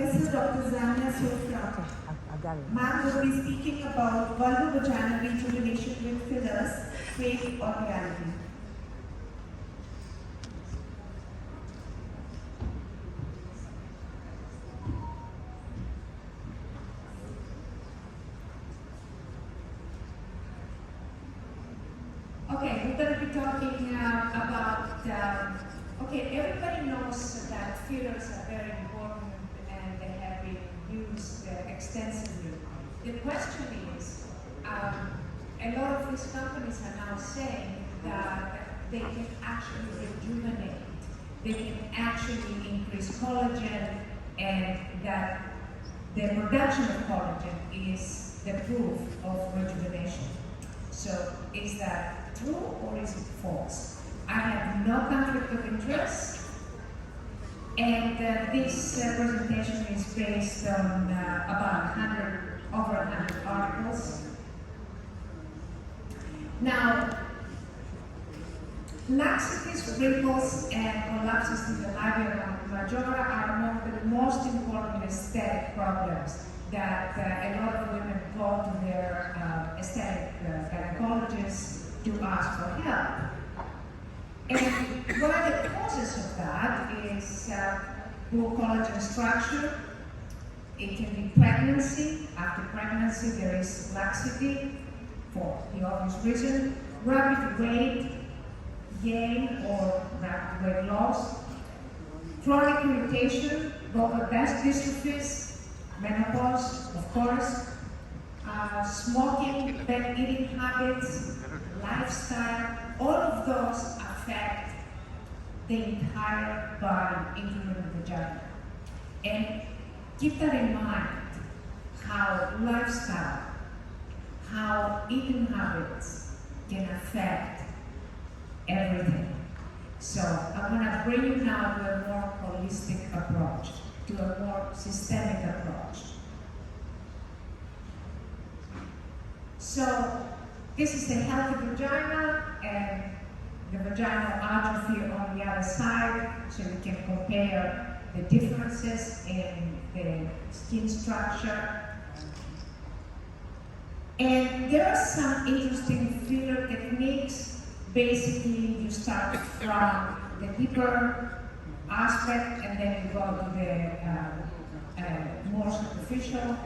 Professor Dr. Zania Sofra. Ma'am will be speaking about vulvovaginal rejuvenation with fillers, fake or reality. Okay, we're going to be talking about, everybody knows that fillers are very important and they have been used extensively. The question is, a lot of these companies are now saying that they can actually rejuvenate, they can actually increase collagen, and that the production of collagen is the proof of rejuvenation. So is that true or is it false? I have no conflict of interest, and this presentation is based on about over 100 articles. Now, laxities, wrinkles, and collapses in the labia majora are among the most important aesthetic problems that a lot of women go to their aesthetic gynecologists to ask for help. And one of the causes of that is poor collagen structure. It can be pregnancy. After pregnancy, there is laxity for the obvious reason. Rapid weight gain or rapid weight loss. Chronic irritation, lower breast dystrophies, menopause, of course. Smoking, bad eating habits, lifestyle, all of those affect the entire body, including the vagina. And keep that in mind, how lifestyle, how eating habits can affect everything. So I'm going to bring you now to a more holistic approach, to a more systemic approach. So this is a healthy vagina and the vaginal atrophy on the other side, so we can compare the differences in the skin structure. And there are some interesting filler techniques. Basically, you start from the deeper aspect and then you go to the more superficial.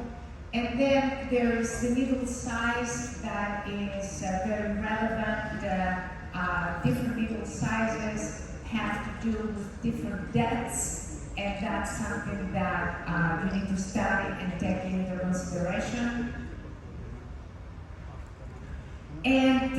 And then there is the needle size that is very relevant. Different needle sizes have to do with different depths, and that's something that you need to study and take into consideration. And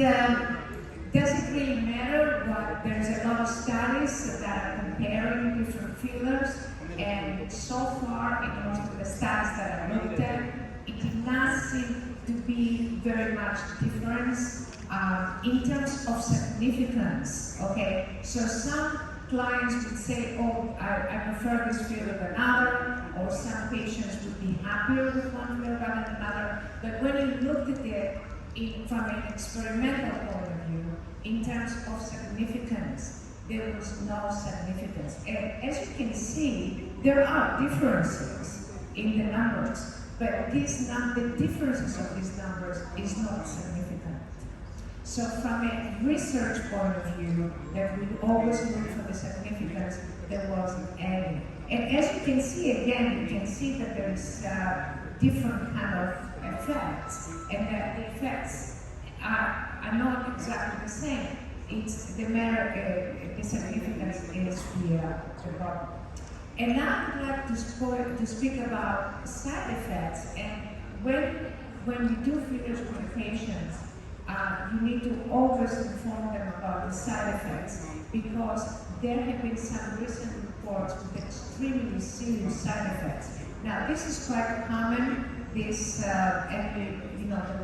does it really matter? Well, there's a lot of studies that are comparing different fillers, and so far in most of the studies that I looked at, it did not seem to be very much difference in terms of significance. Okay, so some clients would say, oh, I prefer this filler than another, or some patients would be happier with one filler than another. But when you looked at it from an experimental point of view, in terms of significance, there was no significance. And as you can see, there are differences in the numbers, but the differences of these numbers is not significant. So from a research point of view, that we always look for the significance, there wasn't any. And as you can see, again, you can see that there is different kind of effects, and that the effects are not exactly the same. It's the matter, the significance is the problem. And now I'd like to speak about side effects. And when you do fillers with the patients, you need to always inform them about the side effects, because there have been some recent reports with extremely serious side effects. Now, this is quite common. The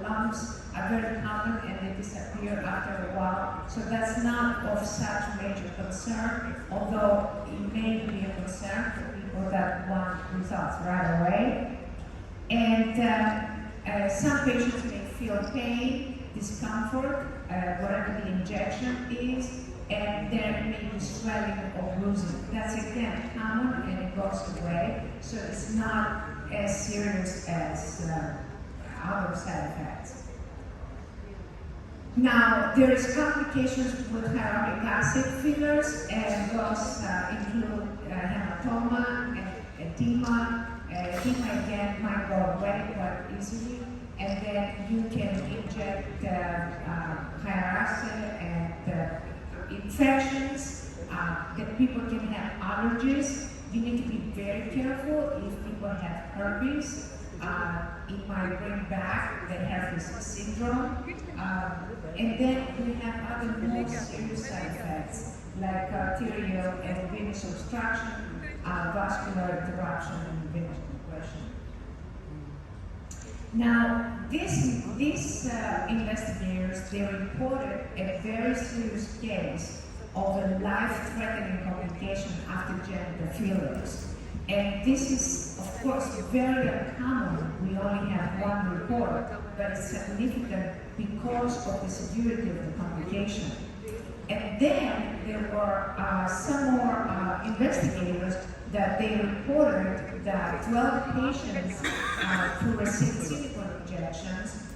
lumps are very common and they disappear after a while. So that's not of such major concern, although it may be a concern for people that want results right away. And some patients may feel pain, discomfort, whatever the injection is, and there may be swelling or bruising. That's again common and it goes away, so it's not as serious as other side effects. Now, there is complications with hyaluronic acid fillers, and those include hematoma, edema. Edema again might go away quite easily, and then you can inject hyaluronic acid and infections. That people can have allergies. You need to be very careful if people have herpes. It might bring back the herpes syndrome. And then we have other more serious side effects like arterial and venous obstruction, vascular interruption, and venous compression. Now, these investigators, they reported a very serious case of a life-threatening complication after genital fillers. And this is, of course, very uncommon. We only have one report, but it's significant because of the severity of the complication. And then there were some more investigators that they reported that 12 patients who received silicone injections,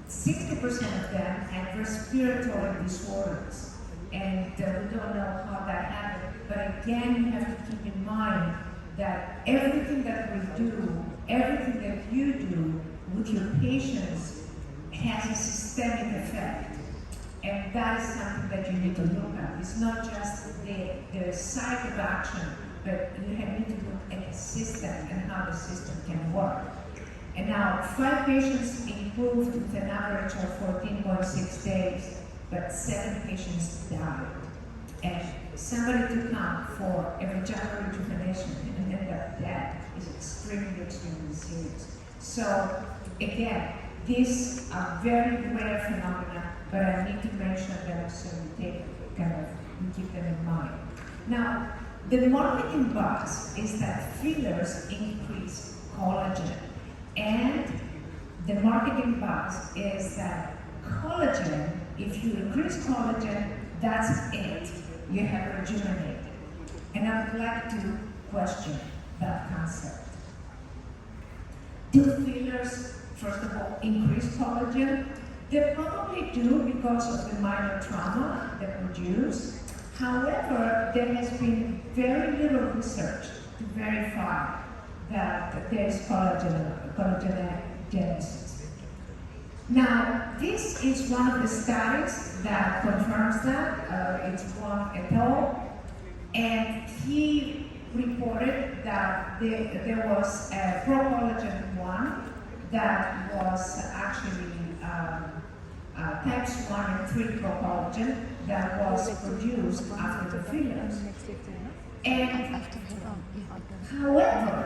60% of them had respiratory disorders. And we don't know how that happened, but again, you have to keep in mind that everything that we do, everything that you do with your patients has a systemic effect. And that is something that you need to look at. It's not just the site of action, but you need to look at the system and how the system can work. And now, 5 patients improved with an average of 14.6 days, but 7 patients died. And somebody to come for a vaginal rejuvenation and end up dead is extremely, extremely serious. So again, these are very rare phenomena, but I need to mention them so we keep them in mind. Now, the marketing buzz is that fillers increase collagen, and the marketing buzz is that collagen, if you increase collagen, that's it. You have rejuvenated. And I would like to question that concept. Do fillers, first of all, increase collagen? They probably do because of the minor trauma they produce. However, there has been very little research to verify that there is collagenesis. Now, this is one of the studies that confirms that. It's Wang et al. And he reported that there was a pro-collagen 1 that was actually types 1 and 3 pro-collagen that was produced after the fillers. And however,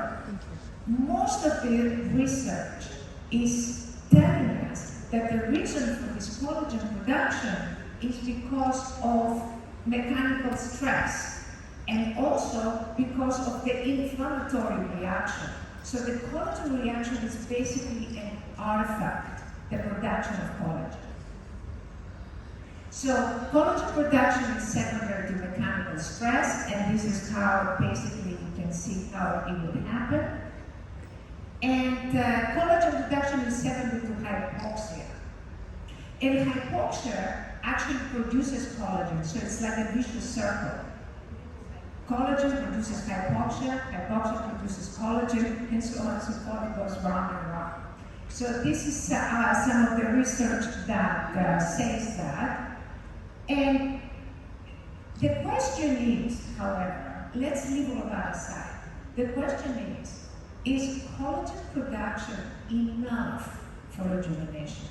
most of the research is telling us that the reason for this collagen production is because of mechanical stress and also because of the inflammatory reaction. So the collagen reaction is basically an artifact, the production of collagen. So collagen production is secondary to mechanical stress, and this is how basically you can see how it would happen. And collagen production is secondary to hypoxia. And hypoxia actually produces collagen, so it's like a vicious circle. Collagen produces hypoxia, hypoxia produces collagen, and so on and so forth. It goes round and round. So this is some of the research that says that. And the question is, however, let's leave all that aside. The question is collagen production enough for rejuvenation?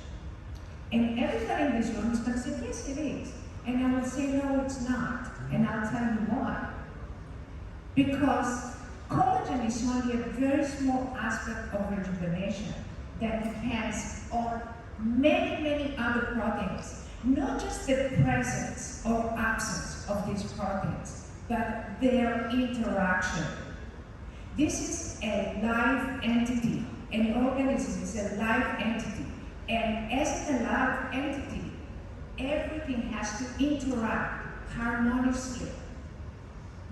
And everybody in this room is going to say, yes, it is. And I will say, no, it's not. And I'll tell you why. Because collagen is only a very small aspect of rejuvenation that depends on many, many other proteins. Not just the presence or absence of these proteins, but their interaction. This is a live entity. An organism is a live entity. And as a live entity, everything has to interact. harmoniously.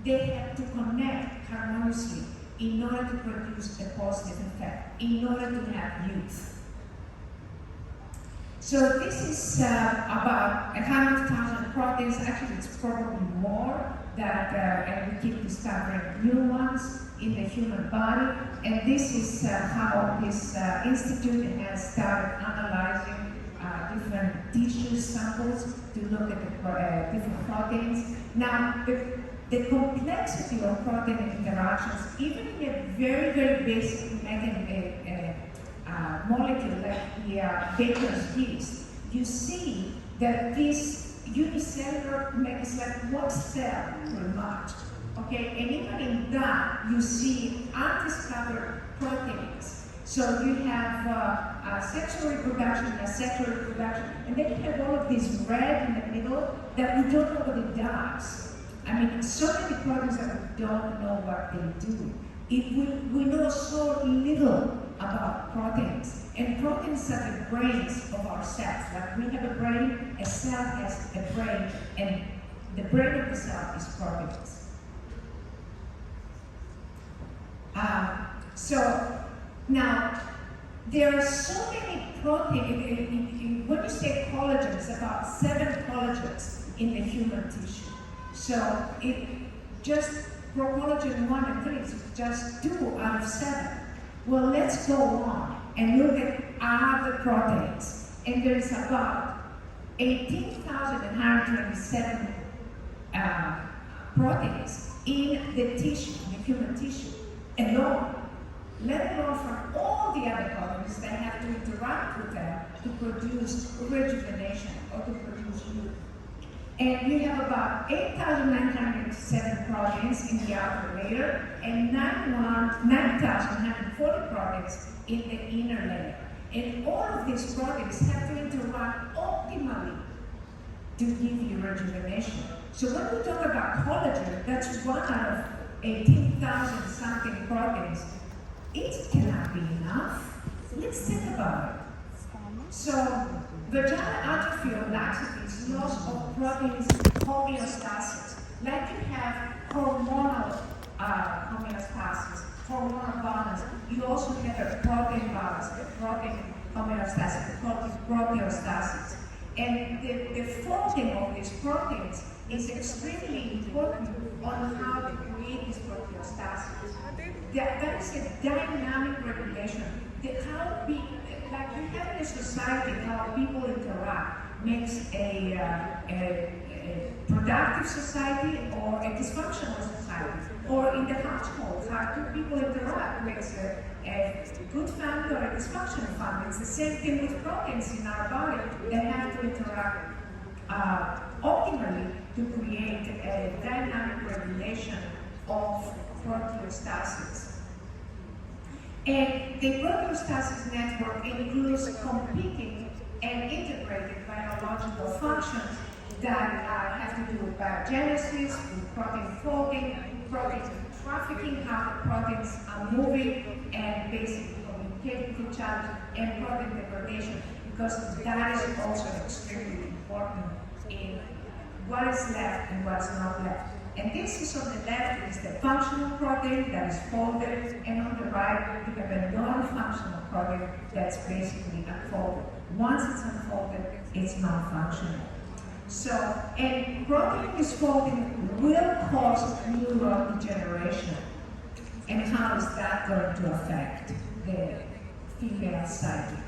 They have to connect harmoniously in order to produce a positive effect, in order to have youth. So this is about 100,000 proteins. Actually, it's probably more that, and we keep discovering new ones in the human body. And this is how this institute has started analyzing different tissue samples to look at the different proteins. Now, the complexity of protein interactions, even in a very, very basic molecule like the baker's yeast, you see that this unicellular makes like one cell pretty much. Okay, and even in that, you see undiscovered proteins. So you have sexual reproduction, asexual reproduction, and then you have all of this red in the middle that we don't know what it does. I mean, so many proteins that we don't know what they do. We know so little about proteins. And proteins are the brains of our cells. Like we have a brain, a cell has a brain, and the brain of the cell is proteins. So now, there are so many proteins. When you say collagen, it's about 7 collagens in the human tissue. So it just for collagen 1 and 3, it's just 2 out of 7. Well, let's go on and look at other proteins. And there's about 18,127 proteins in the tissue, in the human tissue alone, let alone from all the other proteins that have to interact with them to produce rejuvenation or to produce youth. And you have about 8,907 proteins in the outer layer and 9,140 proteins in the inner layer. And all of these proteins have to interact optimally to give you rejuvenation. So when we talk about collagen, that's 1 out of 18,000 something proteins. It cannot be enough. Let's think about it. So, vaginal atrophy or laxity is loss of proteins homeostasis. Like you have hormonal homeostasis, hormonal balance, you also have a protein balance, a protein homeostasis, proteostasis. And the folding of these proteins is extremely important on how to create this proteostasis. That is a dynamic regulation. Like you have in a society, how people interact makes a productive society or a dysfunctional society. Or in the household, how two people interact makes a good family or a dysfunctional family. It's the same thing with proteins in our body that have to interact optimally to create a dynamic regulation of proteostasis. And the proteostasis network includes competing and integrated biological functions that have to do with biogenesis, with protein folding, protein trafficking, how the proteins are moving and basically communicating with each other, and protein degradation, because that is also extremely important in what is left and what's not left. And this is on the left is the functional protein that is folded, and on the right you have a non-functional protein that's basically unfolded. Once it's unfolded, it's non-functional. So, and protein misfolding will cause neurodegeneration. And how is that going to affect the female psyche?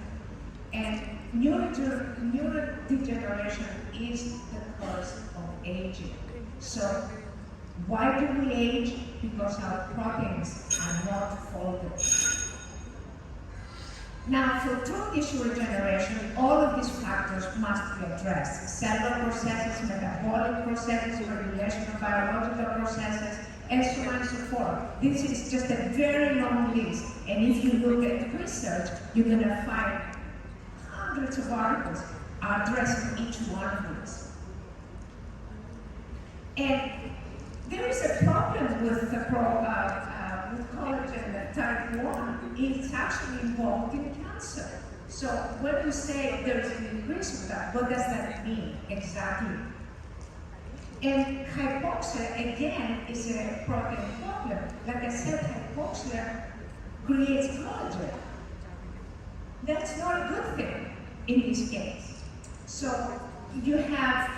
And neurodegeneration is the cause of aging. So, why do we age? Because our proteins are not folded. Now, for true tissue regeneration, all of these factors must be addressed. Cellular processes, metabolic processes, regulation of biological processes, and so on and so forth. This is just a very long list. And if you look at research, you're going to find hundreds of articles addressing each one of these. And there is a problem with the collagen type 1. It's actually involved in cancer. So when you say there's an increase with that, what does that mean exactly? And hypoxia, again, is a protein problem. Like I said, hypoxia creates collagen. That's not a good thing in this case. So you have,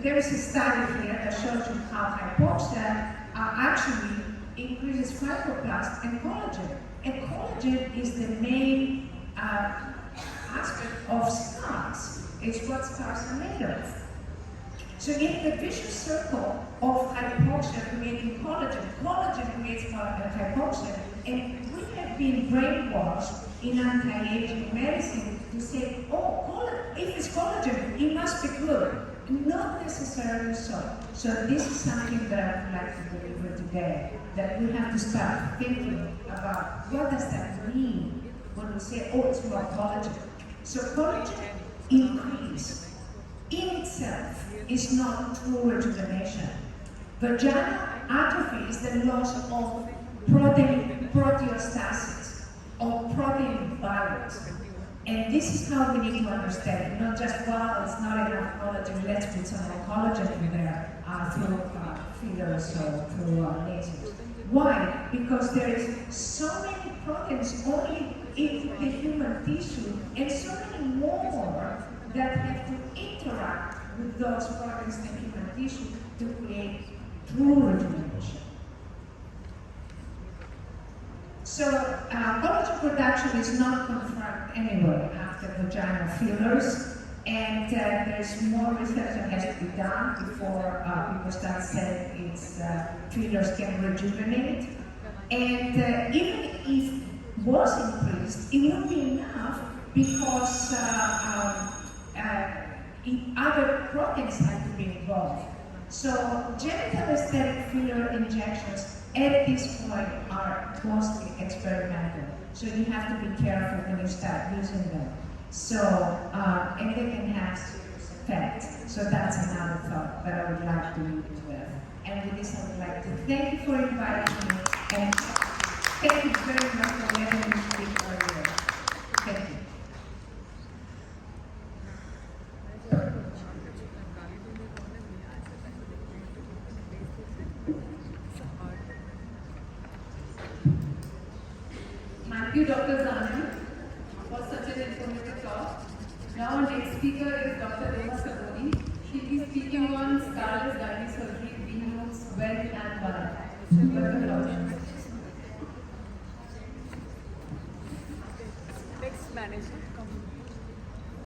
there is a study here that shows you how hypoxia actually increases fibroblast and collagen. And collagen is the main aspect of scars. It's what scars are made of. So you have the vicious circle of hypoxia creating collagen. Collagen creates hypoxia, and we have been brainwashed in anti-aging medicine to say, oh, if it's collagen, it must be good. Not necessarily so. So this is something that I would like to deliver today, that we have to start thinking about what does that mean when we say, oh, it's more collagen. So collagen increase in itself is not true rejuvenation. Vaginal atrophy is the loss of proteostasis, or protein balance. And this is how we need to understand it, not just, well, it's not enough collagen, let's put some more collagen in there through fillers or through lasers. Why? Because there is so many proteins only in the human tissue, and so many more that have to interact with those proteins in the human tissue to create true rejuvenation. So collagen production is not confirmed anywhere after vaginal fillers, and there's more research that has to be done before people start saying it's fillers can rejuvenate. And even if was increased, it would be enough because other proteins have to be involved. So genital aesthetic filler injections at this point are mostly experimental. So you have to be careful when you start using them. So, and they can have serious effects. So that's another thought that I would like to leave you with. And with this, I would like to thank you for inviting me, and thank you very much for letting me speak earlier. Thank you. Thank you, Dr. Zani, for such an informative talk. Now, our next speaker is Dr. Rema Saboni. She will be speaking on scarless gynae surgery, B notes, when and why. Welcome, Dr.